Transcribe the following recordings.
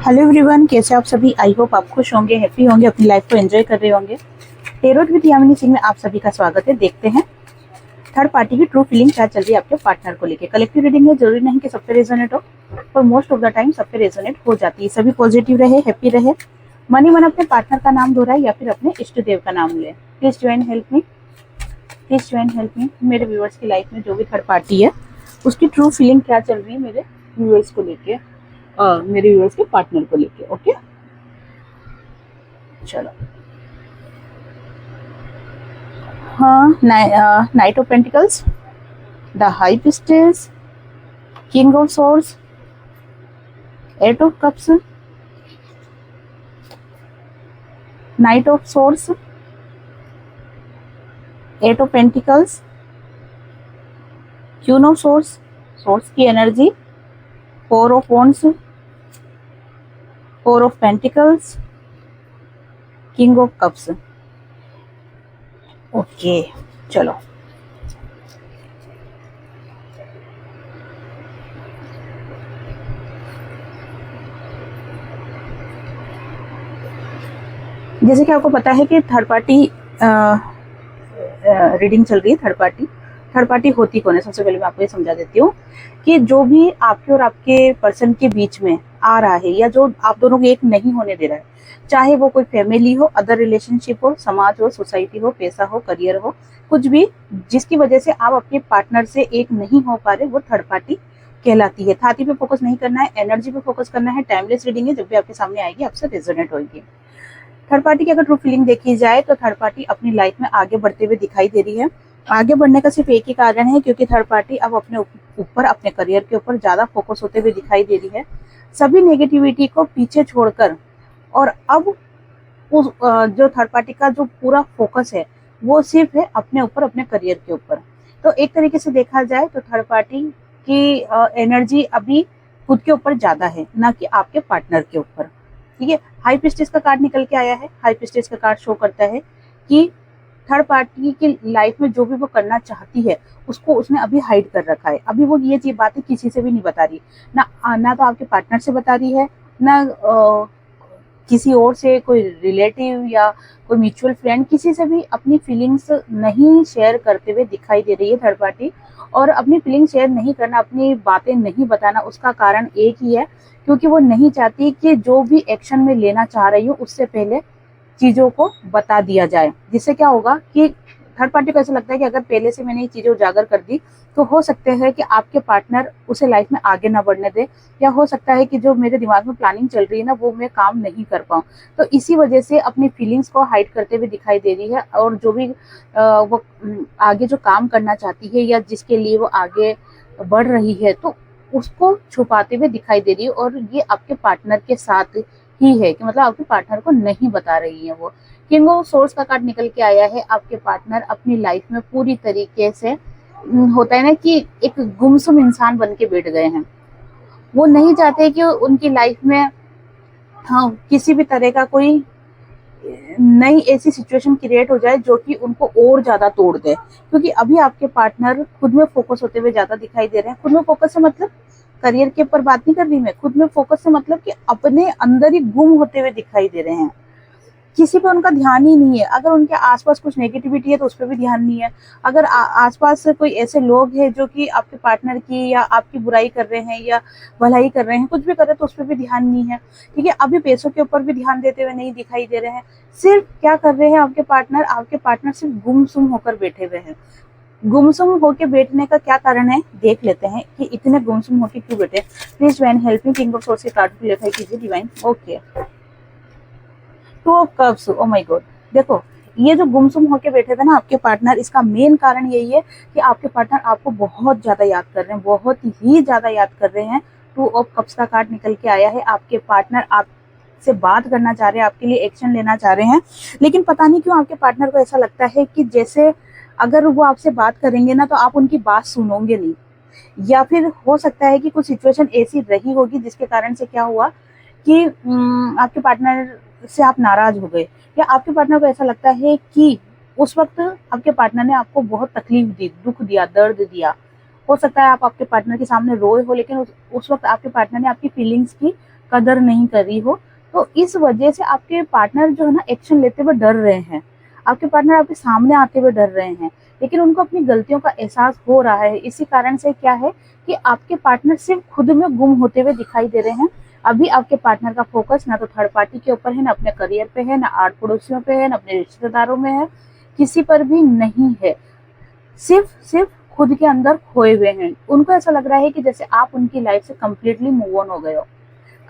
Hello everyone, कैसे आप सभी। आई होप आप खुश होंगे, हैप्पी होंगे, अपनी लाइफ को एंजॉय कर रहे होंगे। टेरोट विद यामिनी सिंह में आप सभी का स्वागत है। देखते हैं थर्ड पार्टी की ट्रू फीलिंग क्या चल रही है आपके पार्टनर को लेके। कलेक्टिव रीडिंग है, जरूरी नहीं कि सब पे रेजोनेट हो, पर मोस्ट ऑफ द टाइम सब पे रेजोनेट हो जाती है। सभी पॉजिटिव रहे, हैप्पी रहे। मन ही मन अपने पार्टनर का नाम दोहराए या फिर अपने इष्ट देव का नाम ले। Please join help me, please join help me. मेरे व्यूअर्स की लाइफ में जो भी थर्ड पार्टी है उसकी ट्रू फीलिंग क्या चल रही है मेरे व्यूअर्स को लेके, मेरे व्यूअर्स के पार्टनर को लेके। ओके, चलो। हाँ, knight of pentacles, the high priestess, king of swords, eight of cups, knight of swords, eight of pentacles, queen of swords, swords की energy, four of wands, four of pentacles, king of cups. Okay, चलो। जैसे कि आपको पता है कि third party reading चल रही है। थर्ड पार्टी होती कौन है, सबसे पहले मैं आपको ये समझा देती हूँ कि जो भी आपके और आपके पर्सन के बीच में आ रहा है या जो आप दोनों को एक नहीं होने दे रहा है, चाहे वो कोई फैमिली हो, अदर रिलेशनशिप हो, समाज हो, सोसाइटी हो, पैसा हो, करियर हो, कुछ भी, जिसकी वजह से आप अपने पार्टनर से एक नहीं हो पा रहे, वो थर्ड पार्टी कहलाती है। थाती पे फोकस नहीं करना है, एनर्जी पे फोकस करना है। टाइमलेस रीडिंग है, जब भी आपके सामने आएगी आपसे रेजोनेट होगी। थर्ड पार्टी की अगर ट्रू फीलिंग देखी जाए तो थर्ड पार्टी अपनी लाइफ में आगे बढ़ते हुए दिखाई दे रही है। आगे बढ़ने का सिर्फ एक ही कारण है, क्योंकि थर्ड पार्टी अब अपने ऊपर, अपने करियर के ऊपर ज्यादा फोकस होते हुए दिखाई दे रही है। सभी नेगेटिविटी को पीछे छोड़कर, और अब उस जो थर्ड पार्टी का जो पूरा फोकस है वो सिर्फ है अपने ऊपर, अपने करियर के ऊपर। तो एक तरीके से देखा जाए तो थर्ड पार्टी की एनर्जी अभी खुद के ऊपर ज्यादा है, ना कि आपके पार्टनर के ऊपर। ठीक है, हाई प्रीस्टेस का कार्ड निकल के आया है। हाई प्रीस्टेस का कार्ड शो करता है कि थर्ड पार्टी की लाइफ में जो भी वो करना चाहती है उसको उसने अभी हाइड कर रखा है। अभी वो ये बातें किसी से भी नहीं बता रही, ना तो आपके पार्टनर से बता रही है, ना किसी और से, कोई रिलेटिव या कोई म्यूचुअल फ्रेंड, किसी से भी अपनी फीलिंग्स नहीं शेयर करते हुए दिखाई दे रही है थर्ड पार्टी। और अपनी फीलिंग शेयर नहीं करना, अपनी बातें नहीं बताना, उसका कारण एक ही है, क्योंकि वो नहीं चाहती कि जो भी एक्शन में लेना चाह रही हूँ उससे पहले चीजों को बता दिया जाए। जिससे क्या होगा कि थर्ड पार्टी को ऐसा लगता है कि अगर पहले से मैंने ये चीजें उजागर कर दी तो हो सकते हैं कि आपके पार्टनर उसे लाइफ में आगे ना बढ़ने दे, या हो सकता है कि जो मेरे दिमाग में प्लानिंग चल रही है ना वो मैं काम नहीं कर पाऊँ। तो इसी वजह से अपनी फीलिंग्स को हाइड करते हुए दिखाई दे रही है, और जो भी वो आगे जो काम करना चाहती है या जिसके लिए वो आगे बढ़ रही है तो उसको छुपाते हुए दिखाई दे रही है। और ये आपके पार्टनर के साथ ही है, कि मतलब आपके पार्टनर को नहीं बता रही है वो। किंग ऑफ सोर्स का कार्ड निकल के आया है। आपके पार्टनर अपनी लाइफ में पूरी तरीके से, होता है ना कि एक गुमसुम इंसान बन के बैठ गए हैं। वो नहीं चाहते कि उनकी लाइफ में हाँ किसी भी तरह का कोई नई ऐसी सिचुएशन क्रिएट हो जाए जो कि उनको और ज्यादा तोड़ दे, क्योंकि अभी आपके पार्टनर खुद में फोकस होते हुए ज्यादा दिखाई दे रहे हैं। खुद में फोकस से मतलब करियर के ऊपर बात नहीं कर रही मैं, खुद में फोकस से मतलब कि अपने अंदर ही गुम होते हुए दिखाई दे रहे हैं। किसी पे उनका ध्यान ही नहीं है। अगर उनके आसपास कुछ नेगेटिविटी है तो उस पर भी ध्यान नहीं है। अगर आसपास कोई ऐसे लोग हैं जो कि आपके पार्टनर की या आपकी बुराई कर रहे हैं या भलाई कर रहे हैं, कुछ भी कर रहे हैं, तो उस पर भी ध्यान नहीं है। ठीक है, अभी पैसों के ऊपर भी ध्यान देते हुए नहीं दिखाई दे रहे हैं। सिर्फ क्या कर रहे हैं आपके पार्टनर सिर्फ गुमसुम होकर बैठे हुए हैं। गुमसुम होके बैठने का क्या कारण है देख लेते हैं कि इतने गुमसुम होके क्यों बैठे। Please divine help me, king of source के कार्ड को क्लेरिफाई कीजिए divine. Okay, two of cups, oh my God. देखो, ये जो गुमसुम होके बैठे थे ना आपके पार्टनर, इसका मेन कारण यही है कि आपके पार्टनर आपको बहुत ज्यादा याद कर रहे हैं, बहुत ही ज्यादा याद कर रहे हैं। टू ऑफ कप्स का कार्ड निकल के आया है। आपके पार्टनर आपसे बात करना चाह रहे हैं, आपके लिए एक्शन लेना चाह रहे हैं, लेकिन पता नहीं क्यों आपके पार्टनर को ऐसा लगता है कि जैसे अगर वो आपसे बात करेंगे ना तो आप उनकी बात सुनोगे नहीं, या फिर हो सकता है कि कुछ सिचुएशन ऐसी रही होगी जिसके कारण से क्या हुआ कि आपके पार्टनर से आप नाराज हो गए, या आपके पार्टनर को ऐसा लगता है कि उस वक्त आपके पार्टनर ने आपको बहुत तकलीफ दी, दुख दिया, दर्द दिया। हो सकता है आप आपके पार्टनर के सामने रोए हो, लेकिन उस वक्त आपके पार्टनर ने आपकी फीलिंग्स की कदर नहीं कर रही हो, तो इस वजह से आपके पार्टनर जो है ना एक्शन लेते हुए डर रहे हैं, आपके पार्टनर आपके सामने आते हुए डर रहे हैं, लेकिन उनको अपनी गलतियों का एहसास हो रहा है। इसी कारण से क्या है कि आपके पार्टनर सिर्फ खुद में गुम होते हुए दिखाई दे रहे हैं। अभी आपके पार्टनर का फोकस ना तो थर्ड पार्टी के ऊपर है, ना अपने करियर पे है, ना आठ पड़ोसियों पे है, ना अपने रिश्तेदारों में है, किसी पर भी नहीं है। सिर्फ सिर्फ खुद के अंदर खोए हुए हैं। उनको ऐसा लग रहा है कि जैसे आप उनकी लाइफ से कम्प्लीटली मूव ऑन हो गए हो,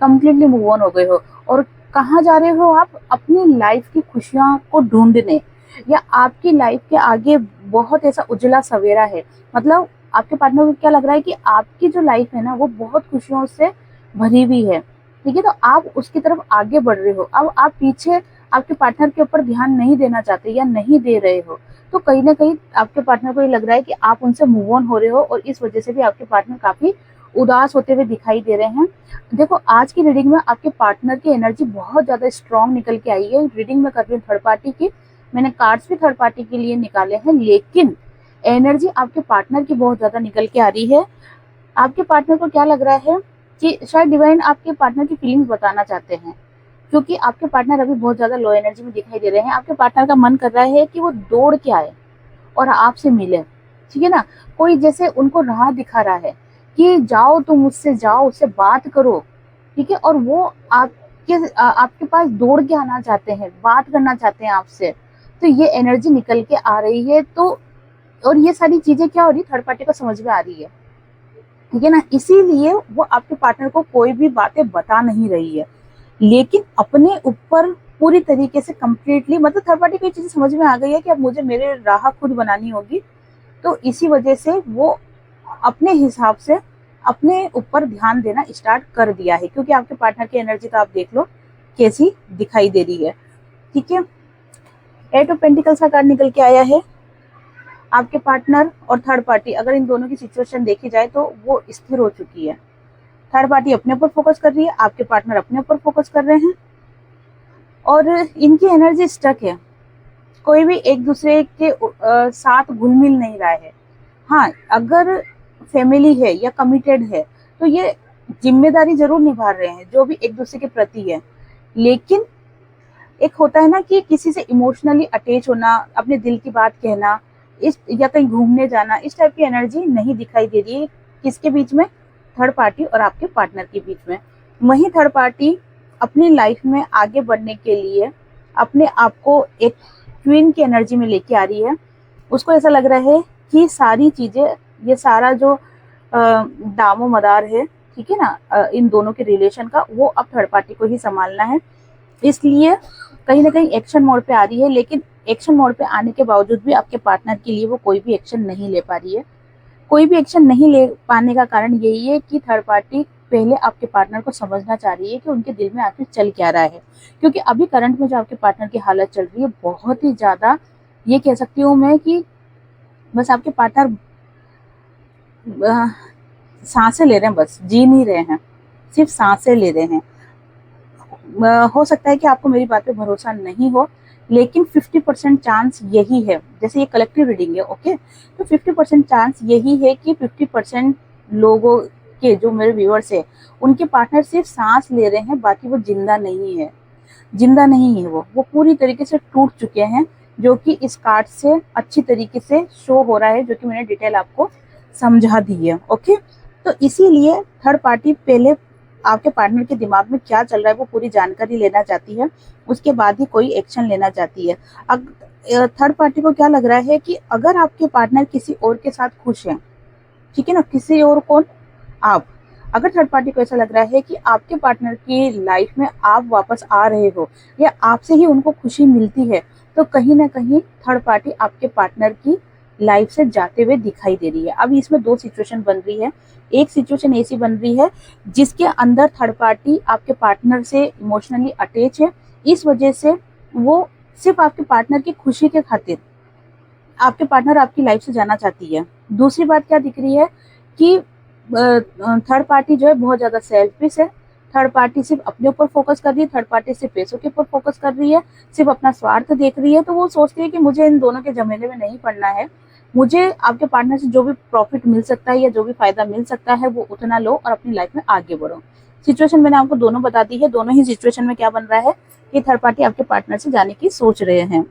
कम्प्लीटली मूव ऑन हो गए हो। और कहाँ जा रहे हो आप? अपनी लाइफ की खुशियां को ढूंढने, या आपकी लाइफ के आगे बहुत ऐसा उजला सवेरा है। मतलब आपके पार्टनर को क्या लग रहा है कि आपकी जो लाइफ है ना वो बहुत खुशियों से भरी हुई है, ठीक है, तो आप उसकी तरफ आगे बढ़ रहे हो। अब आप पीछे आपके पार्टनर के ऊपर ध्यान नहीं देना चाहते या नहीं दे रहे हो, तो कहीं ना कहीं आपके पार्टनर को ये लग रहा है कि आप उनसे मूव ऑन हो रहे हो, और इस वजह से भी आपके पार्टनर काफी उदास होते हुए दिखाई दे रहे हैं। देखो, आज की रीडिंग में आपके पार्टनर की एनर्जी बहुत ज्यादा स्ट्रांग निकल के आई है। रीडिंग में कर रही हूँ थर्ड पार्टी की, मैंने कार्ड्स भी थर्ड पार्टी के लिए निकाले हैं, लेकिन एनर्जी आपके पार्टनर की बहुत ज्यादा निकल के आ रही है। आपके पार्टनर को क्या लग रहा है कि शायद डिवाइन आपके पार्टनर की फीलिंग्स बताना चाहते हैं, क्योंकि आपके पार्टनर अभी बहुत ज्यादा लो एनर्जी में दिखाई दे रहे हैं। आपके पार्टनर का मन कर रहा है कि वो दौड़ के आए और आपसे मिले, ठीक है ना। कोई जैसे उनको राह दिखा रहा है कि जाओ, तुम मुझसे जाओ, उससे बात करो, ठीक है, और वो आपके पास दौड़ के आना चाहते हैं, बात करना चाहते हैं आपसे। तो ये एनर्जी निकल के आ रही है। तो और ये सारी चीजें क्या हो रही है, थर्ड पार्टी को समझ में आ रही है, ठीक है ना। इसीलिए वो आपके पार्टनर को कोई भी बातें बता नहीं रही है, लेकिन अपने ऊपर पूरी तरीके से कंप्लीटली, मतलब थर्ड पार्टी को ये चीज समझ में आ गई है कि अब मुझे मेरे राह खुद बनानी होगी। तो इसी वजह से वो अपने हिसाब से अपने ऊपर ध्यान देना स्टार्ट कर दिया है, क्योंकि आपके पार्टनर की एनर्जी तो आप देख लो कैसी दिखाई दे रही है, ठीक है। एट ऑफ पेंटिकल्स का कार्ड निकल के आया है। आपके पार्टनर और थर्ड पार्टी, अगर इन दोनों की सिचुएशन देखी जाए तो वो स्थिर हो चुकी है। थर्ड पार्टी अपने ऊपर फोकस कर रही है, आपके पार्टनर अपने ऊपर फोकस कर रहे हैं, और इनकी एनर्जी स्टक है। कोई भी एक दूसरे के साथ घुल मिल नहीं रहा है। हाँ, अगर फैमिली है या कमिटेड है तो ये जिम्मेदारी जरूर निभा रहे हैं जो भी एक दूसरे के प्रति है, लेकिन एक होता है ना कि किसी से इमोशनली अटैच होना, अपने दिल की बात कहना, इस या कहीं घूमने जाना, इस टाइप की एनर्जी नहीं दिखाई दे रही है। किसके बीच में? थर्ड पार्टी और आपके पार्टनर के बीच में। वहीं थर्ड पार्टी अपनी लाइफ में आगे बढ़ने के लिए अपने आप को एक क्वीन की एनर्जी में लेके आ रही है। उसको ऐसा लग रहा है कि सारी चीजें, ये सारा जो दामो मदार है, ठीक है ना, इन दोनों के रिलेशन का, वो अब थर्ड पार्टी को ही संभालना है। इसलिए कहीं ना कहीं एक्शन मोड पे आ रही है, लेकिन एक्शन मोड पे आने के बावजूद भी आपके पार्टनर के लिए वो कोई भी एक्शन नहीं ले पा रही है। कोई भी एक्शन नहीं ले पाने का कारण यही है कि थर्ड पार्टी पहले आपके पार्टनर को समझना चाह रही है कि उनके दिल में आखिर चल क्या रहा है। क्योंकि अभी करंट में जो आपके पार्टनर की हालत चल रही है बहुत ही ज्यादा, ये कह सकती हूँ मैं कि बस आपके पार्टनर सांसें ले रहे हैं, बस जी नहीं रहे हैं, सिर्फ सांसें ले रहे हैं। हो सकता है कि आपको मेरी बात पे भरोसा नहीं हो, लेकिन 50% चांस यही है, जैसे ये कलेक्टिव रीडिंग है, ओके, तो 50% चांस यही है कि 50% लोगों के, जो मेरे व्यूअर्स है, उनके पार्टनर सिर्फ सांस ले रहे हैं, बाकी वो जिंदा नहीं है। जिंदा नहीं है, वो पूरी तरीके से टूट चुके हैं, जो कि इस कार्ड से अच्छी तरीके से शो हो रहा है, जो कि मैंने डिटेल आपको समझा दी है, ओके। तो इसीलिए थर्ड पार्टी पहले आपके पार्टनर के दिमाग में क्या चल रहा है वो पूरी जानकारी लेना चाहती है, उसके बाद ही कोई एक्शन लेना चाहती है। थर्ड पार्टी को क्या लग रहा है कि अगर आपके पार्टनर किसी और के साथ खुश है, ठीक है ना, किसी और, कौन? आप। अगर थर्ड पार्टी को ऐसा लग रहा है कि आपके पार्टनर की लाइफ में आप वापस आ रहे हो या आपसे ही उनको खुशी मिलती है, तो कहीं ना कहीं थर्ड पार्टी आपके पार्टनर की लाइफ से जाते हुए दिखाई दे रही है। अब इसमें दो सिचुएशन बन रही है। एक सिचुएशन ऐसी बन रही है जिसके अंदर थर्ड पार्टी आपके पार्टनर से इमोशनली अटैच है, इस वजह से वो सिर्फ आपके पार्टनर की खुशी के खातिर आपके पार्टनर आपकी लाइफ से जाना चाहती है। दूसरी बात क्या दिख रही है कि थर्ड पार्टी जो है बहुत ज्यादा सेल्फिश है। थर्ड पार्टी सिर्फ अपने ऊपर फोकस कर रही है, थर्ड पार्टी सिर्फ पैसों के ऊपर फोकस कर रही है, सिर्फ अपना स्वार्थ देख रही है। तो वो सोचती है कि मुझे इन दोनों के झमेले में नहीं पड़ना है, मुझे आपके पार्टनर से जो भी प्रॉफिट मिल सकता है या जो भी फायदा मिल सकता है वो उतना लो और अपनी लाइफ में आगे बढ़ो। सिचुएशन मैंने आपको दोनों बता दी है। दोनों ही सिचुएशन में क्या बन रहा है कि थर्ड पार्टी आपके पार्टनर से जाने की सोच रहे हैं।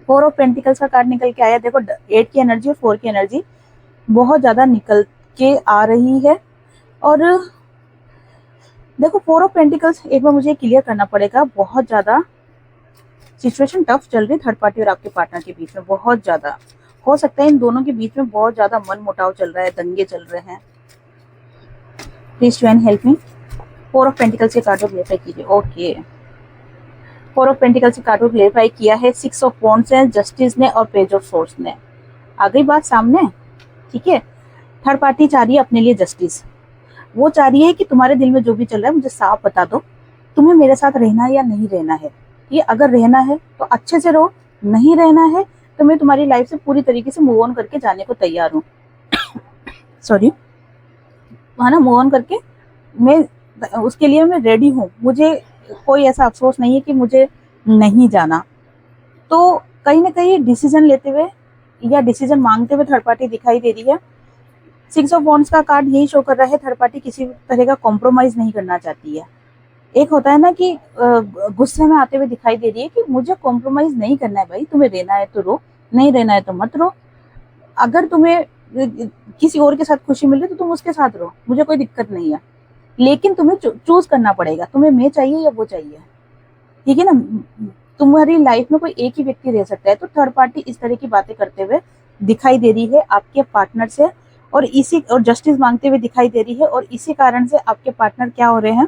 4 ऑफ पेंटिकल्स का कार्ड निकल के आया। देखो 8 की एनर्जी और 4 की एनर्जी बहुत ज्यादा निकल के आ रही है। और देखो 4 ऑफ पेंटिकल्स, एक बार मुझे क्लियर करना पड़ेगा, बहुत ज्यादा सिचुएशन टफ चल रही है थर्ड पार्टी और आपके पार्टनर के बीच में। बहुत ज्यादा हो सकता है इन दोनों के बीच में बहुत ज्यादा मन मुटाव चल रहा है, दंगे चल रहे हैं। Please try and help me. 4 of pentacles के कार्ड को क्लेरिफाई कीजिए। ओके, 4 ऑफ पेंटिकल्स के कार्ड को क्लेरिफाई किया है 6 ऑफ वॉन्ड्स ने, जस्टिस ने और पेज ऑफ सोर्ड्स ने। आ गई बात सामने, ठीक है। थर्ड पार्टी चाह रही है अपने लिए जस्टिस। वो चाह रही है कि तुम्हारे दिल में जो भी चल रहा है मुझे साफ बता दो, तुम्हें मेरे साथ रहना है या नहीं रहना है। ये अगर रहना है तो अच्छे से रहो, नहीं रहना है तो मैं तुम्हारी लाइफ से पूरी तरीके से मूव ऑन करके जाने को तैयार हूँ। सॉरी, है ना, मूव ऑन करके मैं उसके लिए मैं रेडी हूँ। मुझे कोई ऐसा अफसोस नहीं है कि मुझे नहीं जाना। तो कहीं ना कहीं डिसीजन लेते हुए या डिसीजन मांगते हुए थर्ड पार्टी दिखाई दे रही है। 6 ऑफ वॉन्ड्स का कार्ड यही शो कर रहा है थर्ड पार्टी किसी तरह का कॉम्प्रोमाइज नहीं करना चाहती है। एक होता है ना कि गुस्से में आते हुए दिखाई दे रही है कि मुझे कॉम्प्रोमाइज नहीं करना है भाई, तुम्हें रहना है तो रहो, नहीं रहना है तो मत रहो। अगर तुम्हें किसी और के साथ खुशी मिल रही है तो तुम उसके साथ रहो, मुझे कोई दिक्कत नहीं है। लेकिन तुम्हें चूज करना पड़ेगा, तुम्हें मैं चाहिए या वो चाहिए, ठीक है ना। तुम्हारी लाइफ में कोई एक ही व्यक्ति रह सकता है। तो थर्ड पार्टी इस तरह की बातें करते हुए दिखाई दे रही है आपके पार्टनर से, और जस्टिस मांगते हुए दिखाई दे रही है। और इसी कारण से आपके पार्टनर क्या हो रहे हैं,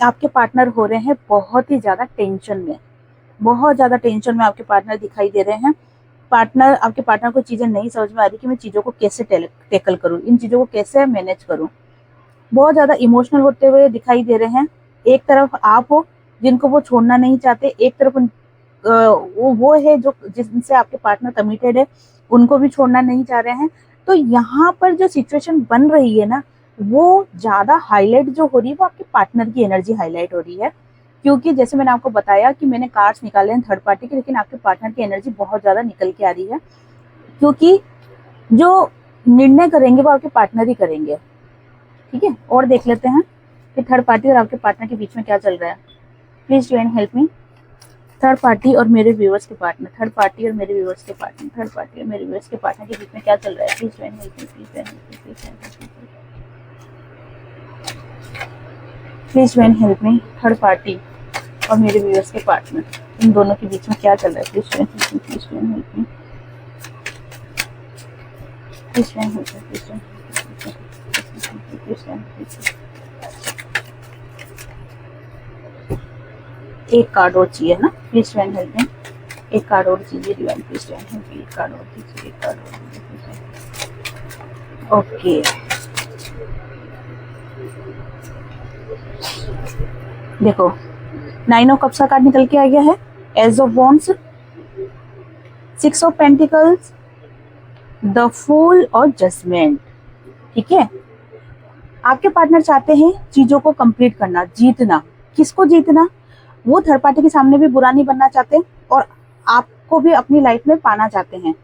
आपके पार्टनर हो रहे हैं बहुत ही ज्यादा टेंशन में। बहुत ज्यादा टेंशन में आपके पार्टनर दिखाई दे रहे हैं। आपके पार्टनर को चीजें नहीं समझ में आ रही कि मैं चीजों को कैसे टैकल करूं, इन चीजों को कैसे मैनेज करूं। बहुत ज्यादा इमोशनल होते हुए दिखाई दे रहे हैं। एक तरफ आप हो जिनको वो छोड़ना नहीं चाहते, एक तरफ वो है जो जिनसे आपके पार्टनर कमिटेड है, उनको भी छोड़ना नहीं चाह रहे हैं। तो यहाँ पर जो सिचुएशन बन रही है ना, वो ज्यादा हाईलाइट जो हो रही है वो आपके पार्टनर की एनर्जी हाईलाइट हो रही है। क्योंकि जैसे मैंने आपको बताया कि मैंने कार्ड्स निकाले हैं थर्ड पार्टी के, लेकिन आपके पार्टनर की एनर्जी बहुत ज्यादा निकल के आ रही है। क्योंकि जो निर्णय करेंगे वो आपके पार्टनर ही करेंगे, ठीक है। और देख लेते हैं कि थर्ड पार्टी और आपके पार्टनर के बीच में क्या चल रहा है। Please join help me. Third party और मेरे व्यूअर्स के पार्टनर, थर्ड पार्टी और मेरे व्यूअर्स के पार्टनर, थर्ड पार्टी और मेरे व्यूअर्स के पार्टनर के बीच में क्या चल रहा है। Please join help me, please join help me, please join help me, please join help me. Third party और मेरे व्यूअर्स के पार्टनर, इन दोनों के बीच में क्या चल रहा है। Please join help me, please join help me, please join help me, please join एक कार्ड और चाहिए ना। प्लीज ज्वाइन हेल्प मी, एक कार्ड और चाहिए divine, please join help me, एक कार्ड और दीजिए, एक कार्ड और दीजिए। ओके, देखो 9 ऑफ कप्स का कार्ड निकल के आ गया है, ace of wands, 6 of pentacles, the fool और जजमेंट, ठीक है। आपके पार्टनर चाहते हैं चीजों को कंप्लीट करना, जीतना। किसको जीतना? वो थर्ड पार्टी के सामने भी बुरा नहीं बनना चाहते और आपको भी अपनी लाइफ में पाना चाहते हैं।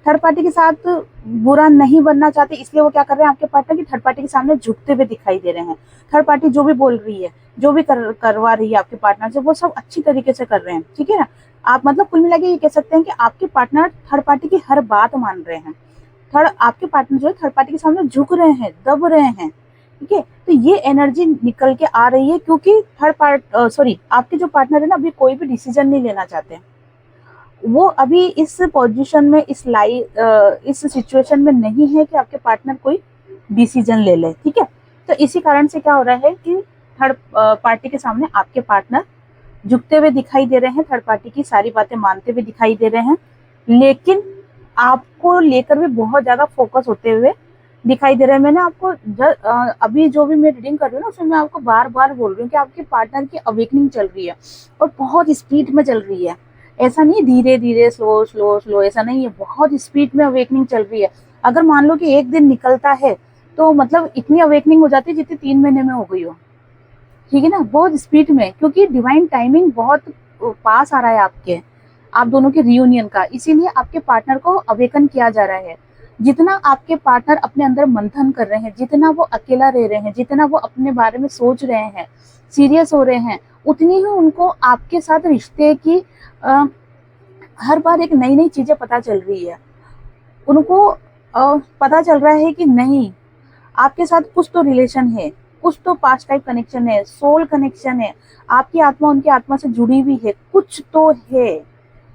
थर्ड पार्टी के साथ बुरा नहीं बनना चाहते, इसलिए वो क्या कर रहे हैं आपके पार्टनर की थर्ड पार्टी के सामने झुकते हुए दिखाई दे रहे हैं। थर्ड पार्टी जो भी बोल रही है, जो भी करवा रही है आपके पार्टनर से, वो सब अच्छी तरीके से कर रहे हैं, ठीक है ना। आप मतलब कुल मिला के ये कह सकते हैं कि आपके पार्टनर थर्ड पार्टी की हर बात मान रहे हैं। आपके पार्टनर जो है थर्ड पार्टी के सामने झुक रहे हैं, दब रहे हैं, ठीक है। तो ये एनर्जी निकल के आ रही है क्योंकि आपके जो पार्टनर है ना, अभी कोई भी डिसीजन नहीं लेना चाहते। वो अभी इस पोजीशन में, इस सिचुएशन में नहीं है कि आपके पार्टनर कोई डिसीजन ले ले, ठीक है। तो इसी कारण से क्या हो रहा है कि थर्ड पार्टी के सामने आपके पार्टनर झुकते हुए दिखाई दे रहे हैं, थर्ड पार्टी की सारी बातें मानते हुए दिखाई दे रहे हैं, लेकिन आपको लेकर भी बहुत ज्यादा फोकस होते हुए दिखाई दे रहा है। मैंने आपको अभी जो भी मैं रीडिंग कर रही हूँ ना, उसमें मैं आपको बार बार बोल रही हूँ कि आपके पार्टनर की अवेकनिंग चल रही है और बहुत स्पीड में चल रही है। ऐसा नहीं धीरे धीरे, स्लो स्लो स्लो, ऐसा नहीं है, बहुत स्पीड में अवेकनिंग चल रही है। अगर मान लो कि एक दिन निकलता है तो मतलब इतनी अवेकनिंग हो जाती है जितनी 3 महीने में हो गई हो, ठीक है ना, बहुत स्पीड में। क्योंकि डिवाइन टाइमिंग बहुत पास आ रहा है आप दोनों के रियूनियन का, इसीलिए आपके पार्टनर को अवेकन किया जा रहा है। जितना आपके पार्टनर अपने अंदर मंथन कर रहे हैं, जितना वो अकेला रह रहे हैं, जितना वो अपने बारे में सोच रहे हैं, सीरियस हो रहे हैं, उतनी ही उनको आपके साथ रिश्ते की हर बार एक नई नई चीजें पता चल रही है। उनको पता चल रहा है कि नहीं, आपके साथ कुछ तो रिलेशन है, कुछ तो पास्ट टाइप कनेक्शन है, सोल कनेक्शन है, आपकी आत्मा उनकी आत्मा से जुड़ी हुई है, कुछ तो है।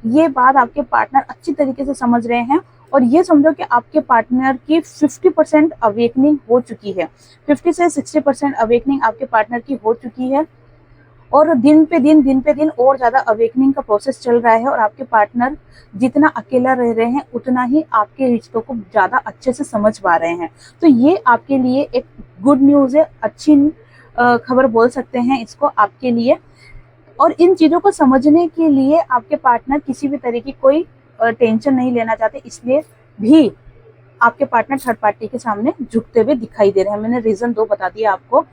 ये बात आपके पार्टनर अच्छी तरीके से समझ रहे हैं। और ये समझो कि आपके पार्टनर की 50% अवेकनिंग हो चुकी है, 50 से 60% अवेकनिंग आपके पार्टनर की हो चुकी है। और दिन पे दिन और ज्यादा अवेकनिंग का प्रोसेस चल रहा है। और आपके पार्टनर जितना अकेला रह रहे हैं, उतना ही आपके रिश्तों को ज्यादा अच्छे से समझ पा रहे हैं। तो ये आपके लिए एक गुड न्यूज है, अच्छी खबर बोल सकते हैं इसको आपके लिए। और इन चीजों को समझने के लिए आपके पार्टनर किसी भी तरह की कोई टेंशन नहीं लेना चाहते, इसलिए भी आपके पार्टनर थर्ड पार्टी के सामने झुकते हुए दिखाई दे रहे हैं। मैंने रीजन 2 बता दिया आपको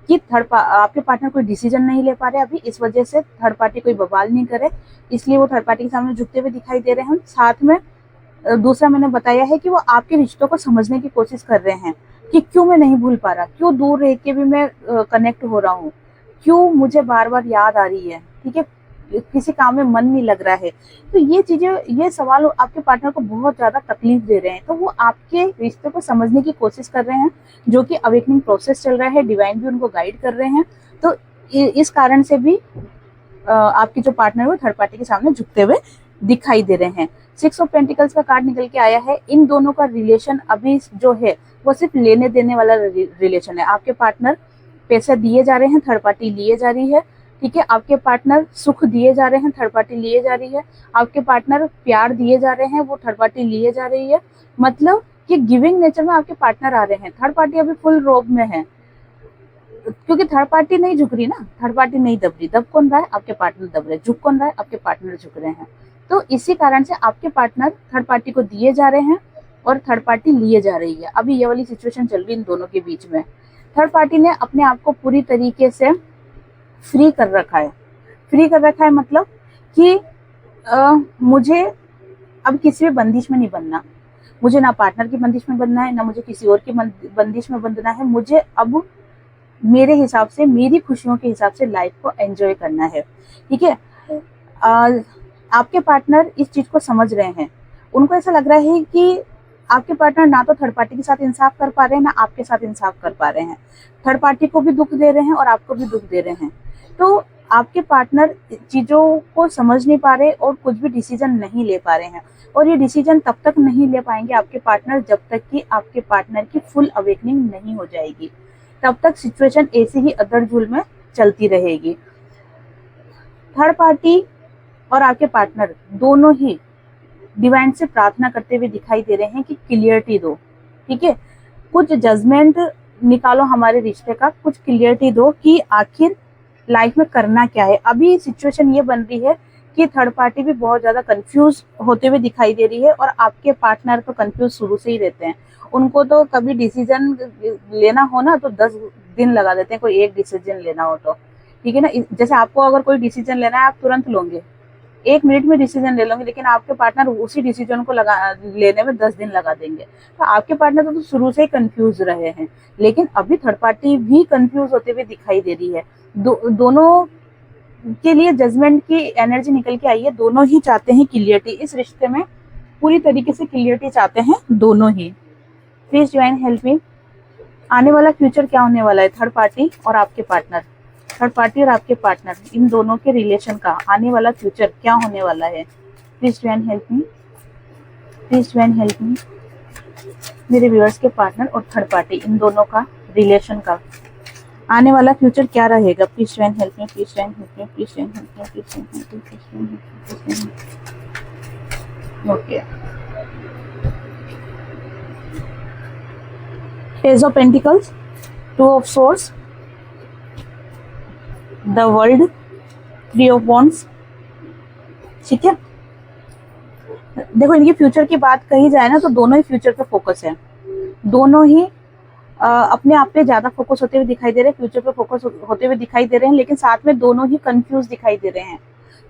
कि आपके पार्टनर कोई डिसीजन नहीं ले पा रहे अभी, इस वजह से थर्ड पार्टी कोई बवाल नहीं करे, इसलिए वो थर्ड पार्टी के सामने झुकते हुए दिखाई दे रहे हैं। साथ में दूसरा मैंने बताया है कि वो आपके रिश्तों को समझने की कोशिश कर रहे हैं कि क्यों मैं नहीं भूल पा रहा, क्यों दूर रह के भी मैं कनेक्ट हो रहा हूँ, क्यों मुझे बार बार याद आ रही है, ठीक है, किसी काम में मन नहीं लग रहा है। तो ये चीजें, ये सवाल आपके पार्टनर को बहुत ज्यादा तकलीफ दे रहे हैं। तो वो आपके रिश्ते को समझने की कोशिश कर रहे हैं, जो कि अवेकनिंग प्रोसेस चल रहा है, डिवाइन भी उनको गाइड कर रहे हैं। तो इस कारण से भी आपके जो पार्टनर है वो थर्ड पार्टी के सामने झुकते हुए दिखाई दे रहे हैं। 6 ऑफ पेंटिकल्स का कार्ड निकल के आया है। इन दोनों का रिलेशन अभी जो है वो सिर्फ लेने देने वाला रिलेशन है। आपके पार्टनर पैसे दिए जा रहे हैं, थर्ड पार्टी लिए जा रही है, ठीक है। आपके पार्टनर सुख दिए जा रहे हैं, थर्ड पार्टी लिए जा रही है। आपके पार्टनर प्यार दिए जा रहे हैं, वो थर्ड पार्टी लिए जा रही है। मतलब कि गिविंग नेचर में आपके पार्टनर आ रहे हैं। थर्ड पार्टी अभी फुल रोब में है, क्योंकि थर्ड पार्टी नहीं झुक रही ना, थर्ड पार्टी नहीं दब रही। दब कौन रहा है? आपके पार्टनर दब रहे। झुक कौन रहा है? आपके पार्टनर झुक रहे हैं। तो इसी कारण से आपके पार्टनर थर्ड पार्टी को दिए जा रहे हैं और थर्ड पार्टी लिए जा रही है। अभी ये वाली सिचुएशन चल रही है इन दोनों के बीच में। थर्ड पार्टी ने अपने आप को पूरी तरीके से फ्री कर रखा है। फ्री कर रखा है मतलब कि मुझे अब किसी भी बंदिश में नहीं बनना, मुझे ना पार्टनर की बंदिश में बनना है, ना मुझे किसी और की बंदिश में बंधना है। मुझे अब मेरे हिसाब से, मेरी खुशियों के हिसाब से लाइफ को एंजॉय करना है, ठीक है। आपके पार्टनर इस चीज को समझ रहे हैं। उनको ऐसा लग रहा है कि आपके पार्टनर ना तो थर्ड पार्टी के साथ इंसाफ कर पा रहे हैं, ना आपके साथ इंसाफ कर पा रहे हैं। थर्ड पार्टी को भी दुख दे रहे हैं और आपको भी दुख दे रहे हैं। तो आपके पार्टनर चीजों को समझ नहीं पा रहे और कुछ भी डिसीजन नहीं ले पा रहे हैं। और ये डिसीजन तब तक नहीं ले पाएंगे आपके पार्टनर जब तक कि आपके पार्टनर की फुल अवेकनिंग नहीं हो जाएगी। तब तक सिचुएशन ऐसे ही अदर-जुल में चलती रहेगी। थर्ड पार्टी और आपके पार्टनर दोनों ही डिवाइन से प्रार्थना करते हुए दिखाई दे रहे हैं कि क्लियरिटी दो, ठीक है। कुछ जजमेंट निकालो हमारे रिश्ते का, कुछ क्लियरिटी दो कि आखिर लाइफ में करना क्या है। अभी सिचुएशन ये बन रही है कि थर्ड पार्टी भी बहुत ज्यादा कंफ्यूज होते हुए दिखाई दे रही है और आपके पार्टनर तो कंफ्यूज शुरू से ही रहते हैं। उनको तो कभी डिसीजन लेना हो ना तो 10 दिन लगा देते हैं, कोई एक डिसीजन लेना हो तो, ठीक है ना। जैसे आपको अगर कोई डिसीजन लेना है आप तुरंत लोगे, 1 मिनट में डिसीजन ले लोगे, लेकिन आपके पार्टनर उसी डिसीजन को लेने में 10 दिन लगा देंगे। तो आपके पार्टनर तो शुरू से ही कंफ्यूज रहे हैं, लेकिन अभी थर्ड पार्टी भी कंफ्यूज होते हुए दिखाई दे रही है। दोनों के लिए जजमेंट की एनर्जी निकल के आई है। दोनों ही चाहते हैं क्लियरिटी इस रिश्ते में, पूरी तरीके से क्लियरिटी चाहते हैं दोनों ही। प्लीज डिवाइन हेल्प मी, आने वाला फ्यूचर क्या होने वाला है थर्ड पार्टी और आपके पार्टनर, थर्ड पार्टी और आपके पार्टनर, इन दोनों के रिलेशन का आने वाला फ्यूचर क्या होने वाला है। Please divine help me, please divine help me. मेरे व्यूअर्स के पार्टनर और थर्ड पार्टी, इन दोनों का रिलेशन का आने वाला फ्यूचर क्या रहेगा। Please divine help me, please divine help me, please divine help me, please divine help me, please divine help me, please divine. Okay, page of pentacles, 2 of source, the world, 3 of wands, ठीक है। देखो इनकी future की बात कही जाए ना तो दोनों ही फ्यूचर पे फोकस है। दोनों ही अपने आप पे ज्यादा फोकस होते हुए दिखाई दे रहे हैं, फ्यूचर पे फोकस होते हुए दिखाई दे रहे हैं, लेकिन साथ में दोनों ही कंफ्यूज दिखाई दे रहे हैं।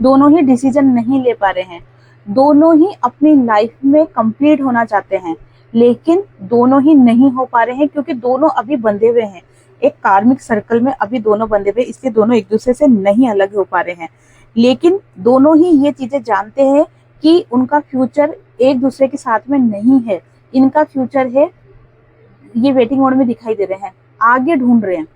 दोनों ही डिसीजन नहीं ले पा रहे हैं। दोनों ही अपनी लाइफ में कंप्लीट होना चाहते हैं, लेकिन दोनों ही नहीं हो पा रहे हैं क्योंकि दोनों अभी बंधे हुए हैं, एक कार्मिक सर्कल में अभी दोनों बंधे हुए, इसलिए दोनों एक दूसरे से नहीं अलग हो पा रहे हैं। लेकिन दोनों ही ये चीजें जानते हैं कि उनका फ्यूचर एक दूसरे के साथ में नहीं है, इनका फ्यूचर है, ये वेटिंग मोड में दिखाई दे रहे हैं, आगे ढूंढ रहे हैं।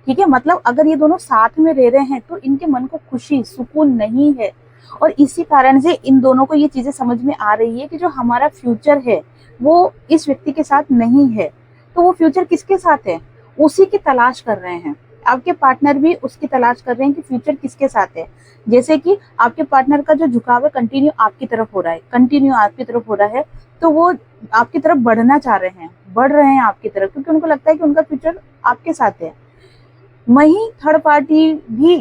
ठीक है, मतलब अगर ये दोनों साथ में रह रहे हैं तो इनके मन को खुशी सुकून नहीं है, और इसी कारण से इन दोनों को ये चीजें समझ में आ रही है कि जो हमारा फ्यूचर है वो इस व्यक्ति के साथ नहीं है। तो वो फ्यूचर किसके साथ है, उसी की तलाश कर रहे हैं। आपके पार्टनर भी उसकी तलाश कर रहे हैं कि फ्यूचर किसके साथ है। जैसे कि आपके पार्टनर का जो झुकाव है कंटिन्यू आपकी तरफ हो रहा है, कंटिन्यू आपकी तरफ हो रहा है, तो वो आपकी तरफ बढ़ना चाह रहे हैं, बढ़ रहे हैं आपकी तरफ, क्योंकि उनको लगता है कि उनका फ्यूचर आपके साथ है। वहीं थर्ड पार्टी भी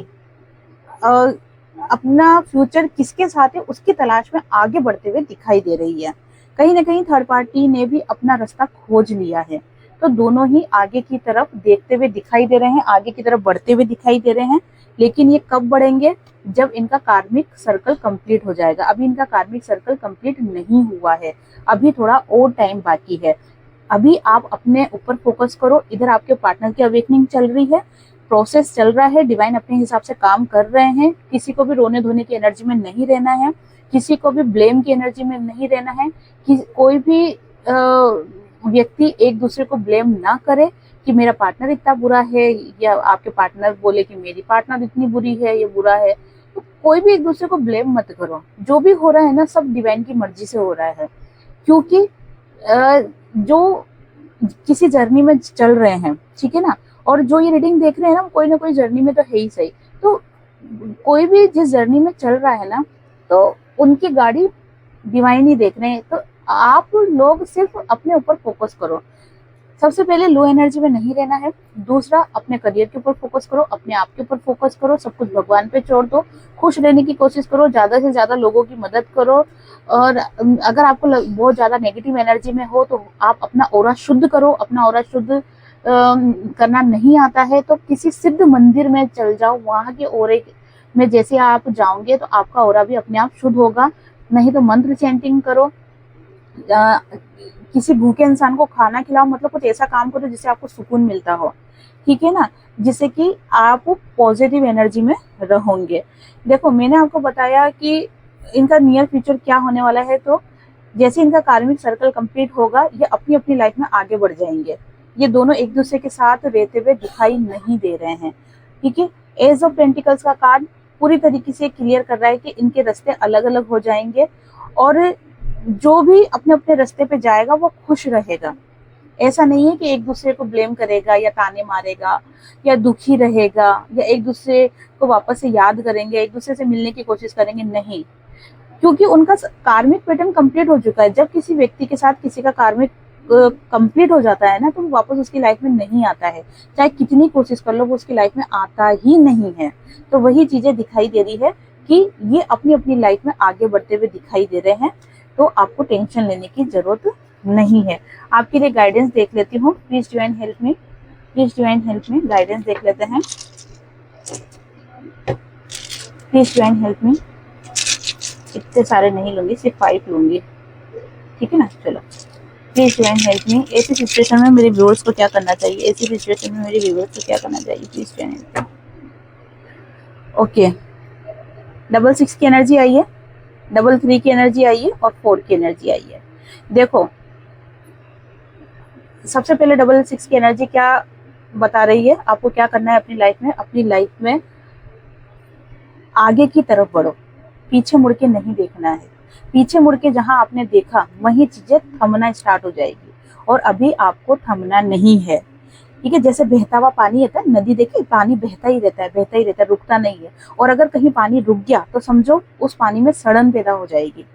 अपना फ्यूचर किसके साथ है उसकी तलाश में आगे बढ़ते हुए दिखाई दे रही है। कहीं ना कहीं थर्ड पार्टी ने भी अपना रास्ता खोज लिया है, तो दोनों ही आगे की तरफ देखते हुए दिखाई दे रहे हैं, आगे की तरफ बढ़ते हुए दिखाई दे रहे हैं। लेकिन ये कब बढ़ेंगे, जब इनका कार्मिक सर्कल कंप्लीट हो जाएगा। अभी इनका कार्मिक सर्कल कंप्लीट नहीं हुआ है, अभी थोड़ा और टाइम बाकी है। अभी आप अपने ऊपर फोकस करो, इधर आपके पार्टनर की अवेकनिंग चल रही है, प्रोसेस चल रहा है, डिवाइन अपने हिसाब से काम कर रहे हैं। किसी को भी रोने धोने की एनर्जी में नहीं रहना है, किसी को भी ब्लेम की एनर्जी में नहीं रहना है, कि कोई भी व्यक्ति एक दूसरे को ब्लेम ना करे कि मेरा पार्टनर इतना बुरा है, या आपके पार्टनर बोले कि मेरी पार्टनर इतनी बुरी है, ये बुरा है। तो कोई भी एक दूसरे को ब्लेम मत करो, जो भी हो रहा है ना सब डिवाइन की मर्जी से हो रहा है। क्योंकि जो किसी जर्नी में चल रहे हैं, ठीक है ना, और जो ये रीडिंग देख रहे हैं ना कोई ना कोई जर्नी में तो है ही सही। तो कोई भी जिस जर्नी में चल रहा है ना, तो उनकी गाड़ी डिवाइन ही देख रहे हैं। तो आप लोग सिर्फ अपने ऊपर फोकस करो। सबसे पहले लो एनर्जी में नहीं रहना है, दूसरा अपने करियर के ऊपर फोकस करो, अपने आप के ऊपर फोकस करो, सब कुछ भगवान पे छोड़ दो, खुश रहने की कोशिश करो, ज्यादा से ज्यादा लोगों की मदद करो। और अगर आपको बहुत ज्यादा नेगेटिव एनर्जी में हो तो आप अपना ऑरा शुद्ध करो। अपना ऑरा शुद्ध करना नहीं आता है तो किसी सिद्ध मंदिर में चल जाओ, वहां के ऑरे में जैसे आप जाओगे तो आपका ऑरा भी अपने आप शुद्ध होगा। नहीं तो मंत्र चैंटिंग करो, किसी भूखे इंसान को खाना खिलाओ, मतलब कुछ ऐसा काम करो जिससे आपको सुकून मिलता हो, ठीक है ना, जिससे कि आप पॉजिटिव एनर्जी में रहोगे। देखो मैंने आपको बताया कि इनका नियर फ्यूचर क्या होने वाला है। तो जैसे इनका कार्मिक सर्कल कंप्लीट होगा, ये अपनी अपनी लाइफ में आगे बढ़ जाएंगे। ये दोनों एक दूसरे के साथ रहते हुए दिखाई नहीं दे रहे हैं, ठीक है। एज ऑफ पेंटिकल्स का कार्ड पूरी तरीके से क्लियर कर रहा है कि इनके रास्ते अलग अलग हो जाएंगे, और जो भी अपने अपने रास्ते पे जाएगा वो खुश रहेगा। ऐसा नहीं है कि एक दूसरे को ब्लेम करेगा या ताने मारेगा या दुखी रहेगा या एक दूसरे को वापस से याद करेंगे, एक दूसरे से मिलने की कोशिश करेंगे, नहीं। क्योंकि उनका कार्मिक पैटर्न कंप्लीट हो चुका है। जब किसी व्यक्ति के साथ किसी का कार्मिक कंप्लीट हो जाता है ना, तो वो वापस उसकी लाइफ में नहीं आता है, चाहे कितनी कोशिश कर लो वो उसकी लाइफ में आता ही नहीं है। तो वही चीजें दिखाई दे रही है कि ये अपनी अपनी लाइफ में आगे बढ़ते हुए दिखाई दे रहे हैं, तो आपको टेंशन लेने की जरूरत नहीं है। आपके लिए गाइडेंस देख लेती हूँ, please divine help me, please divine help me, guidance देख लेते हैं, प्लीज डिवाइन हेल्प मी। इतने सारे नहीं लूंगी, सिर्फ 5 लूंगी, ठीक है ना। चलो प्लीज डिवाइन हेल्प मी। ऐसी सिचुएशन में मेरे व्यूअर्स को क्या करना चाहिए, ऐसी सिचुएशन में मेरे व्यूअर्स को क्या करना चाहिए, please divine help me. Okay, 6 की एनर्जी आई है, 3 की एनर्जी आई है और 4 की एनर्जी आई है। देखो सबसे पहले 6 की एनर्जी क्या बता रही है, आपको क्या करना है अपनी लाइफ में। अपनी लाइफ में आगे की तरफ बढ़ो, पीछे मुड़ के नहीं देखना है। पीछे मुड़ के जहां आपने देखा वही चीजें थमना स्टार्ट हो जाएगी, और अभी आपको थमना नहीं है, ठीक है। जैसे बहता हुआ पानी रहता है, नदी देखिए पानी बहता ही रहता है, बहता ही रहता है, रुकता नहीं है। और अगर कहीं पानी रुक गया तो समझो उस पानी में सड़न पैदा हो जाएगी।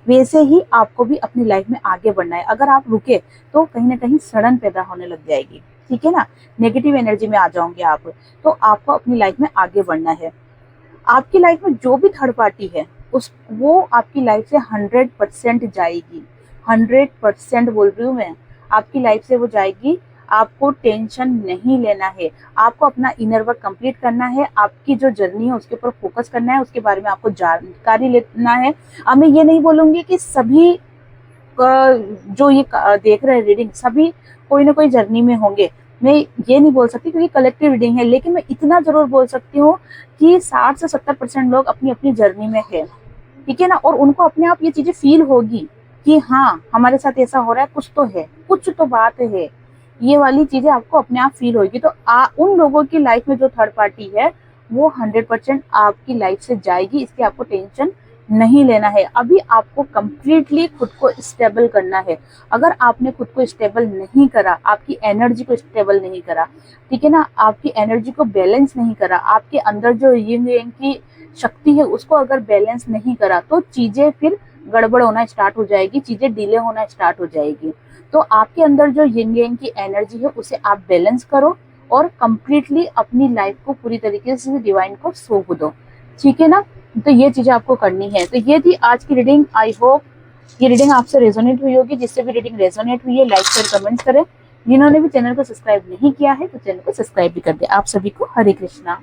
वैसे ही आपको भी अपनी लाइफ में आगे बढ़ना है। अगर आप रुके तो कहीं ना कहीं सड़न पैदा होने लग जाएगी, ठीक है ना, नेगेटिव एनर्जी में आ जाओगे आप। तो आपको अपनी लाइफ में आगे बढ़ना है। आपकी लाइफ में जो भी थर्ड पार्टी है वो आपकी लाइफ से 100% जाएगी, 100% बोल रही हूँ मैं, आपकी लाइफ से वो जाएगी। आपको टेंशन नहीं लेना है, आपको अपना इनर वर्क कंप्लीट करना है, आपकी जो जर्नी है उसके ऊपर फोकस करना है, उसके बारे में आपको जानकारी लेना है। अब मैं ये नहीं बोलूंगी कि सभी जो ये देख रहे हैं रीडिंग सभी कोई ना कोई जर्नी में होंगे, मैं ये नहीं बोल सकती क्योंकि कलेक्टिव रीडिंग है, लेकिन मैं इतना जरूर बोल सकती हूँ कि 60 से 70% लोग अपनी अपनी जर्नी में है, ठीक है ना। और उनको अपने आप ये चीजें फील होगी कि हाँ हमारे साथ ऐसा हो रहा है, कुछ तो है, कुछ तो बात है, ये वाली चीजें आपको अपने आप फील होगी। तो उन लोगों की लाइफ में जो थर्ड पार्टी है वो 100% आपकी लाइफ से जाएगी, इसकी आपको टेंशन नहीं लेना है। अभी आपको कंप्लीटली खुद को स्टेबल करना है। अगर आपने खुद को स्टेबल नहीं करा, आपकी एनर्जी को स्टेबल नहीं करा, ठीक है ना, आपकी एनर्जी को बैलेंस नहीं करा, आपके अंदर जो यिंग यांग की शक्ति है उसको अगर बैलेंस नहीं करा, तो चीजें फिर गड़बड़ होना स्टार्ट हो जाएगी, चीजें डिले होना स्टार्ट हो जाएगी। तो आपके अंदर जो यिंग यांग की एनर्जी है उसे आप बैलेंस करो और कंप्लीटली अपनी लाइफ को पूरी तरीके से डिवाइन को सौंप दो, ठीक है ना। तो ये चीजें आपको करनी है। तो ये थी आज की रीडिंग। आई होप ये रीडिंग आपसे रेजोनेट हुई होगी। जिससे भी रीडिंग रेजोनेट हुई है लाइक शेयर कमेंट करें। जिन्होंने भी चैनल को सब्सक्राइब नहीं किया है तो चैनल को सब्सक्राइब भी कर दे। आप सभी को हरे कृष्णा।